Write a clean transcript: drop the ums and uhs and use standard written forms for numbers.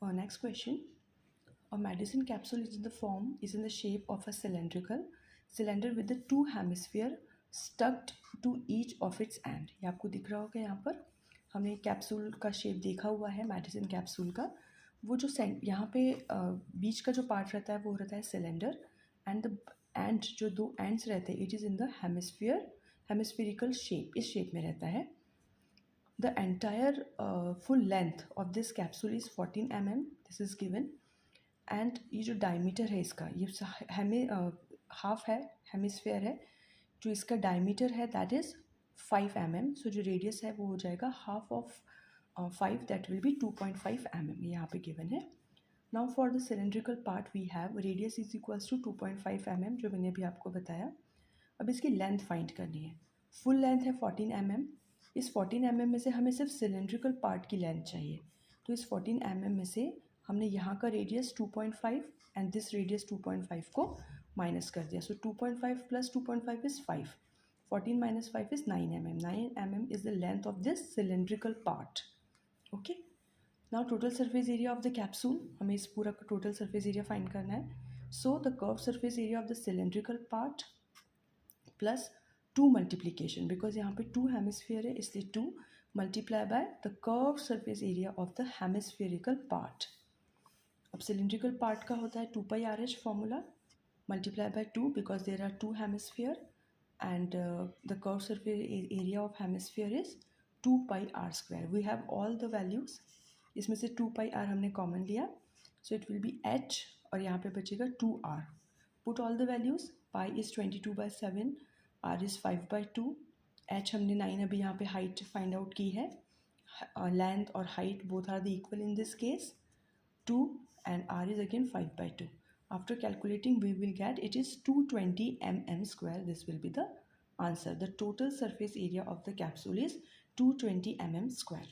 Next question. A medicine capsule is in the shape of a cylinder with the two hemisphere stuck to each of its end. ये आपको दिख रहा होगा यहाँ पर हमने कैप्सूल का शेप देखा हुआ है मेडिसिन कैप्सूल का. वो जो यहाँ पे बीच का जो पार्ट रहता है वो रहता है सिलेंडर एंड द एंड जो दो एंड्स रहते हैं it is in the hemispherical shape. इस शेप में रहता है. The entire full length of this capsule is 14 mm. This is given. And ये जो डायमीटर है इसका ये हमें हाफ है हेमिस्फेयर है. जो इसका डायमीटर है दैट इज़ 5 mm. सो जो रेडियस है वो हो जाएगा half of 5 that will be 2.5 mm. ये यहाँ पे गिवन है. Now for the cylindrical part we have radius is equals to 2.5 mm जो मैंने अभी आपको बताया. अब इसकी लेंथ फाइंड करनी है. फुल लेंथ है 14 mm. इस 14 mm में से हमें सिर्फ सिलेंड्रिकल पार्ट की लेंथ चाहिए. तो इस 14 mm में से हमने यहाँ का रेडियस 2.5 एंड दिस रेडियस 2.5 को माइनस कर दिया. सो 2.5 plus 2.5 is 5. 14 minus 5 is 9 mm. 9 mm is the length of this cylindrical part. Okay. Now total surface area of the capsule. हमें इस पूरा का टोटल सरफेस एरिया फाइंड करना है. So the curve surface area of the cylindrical part plus 2 multiplication because यहाँ पे 2 hemisphere है इसलिए 2 multiply by the curve surface area of the hemispherical part. अब सिलेंड्रिकल पार्ट का होता है 2πRH formula multiply by 2 because there are 2 hemisphere and the curve surface area of hemisphere is 2πr². We have all the values. इसमें से 2πr हमने common लिया so it will be h और यहाँ पे बचेगा 2r. Put all the values. Pi is 22/7, r is 5/2, h हमने 9 अभी यहाँ पे हाइट फाइंड आउट की है. लेंथ और height both are the equal in this case 2 and r is again 5/2. After calculating we will get it is 220 mm square. This will be the answer. The total surface area of the capsule is 220 mm square.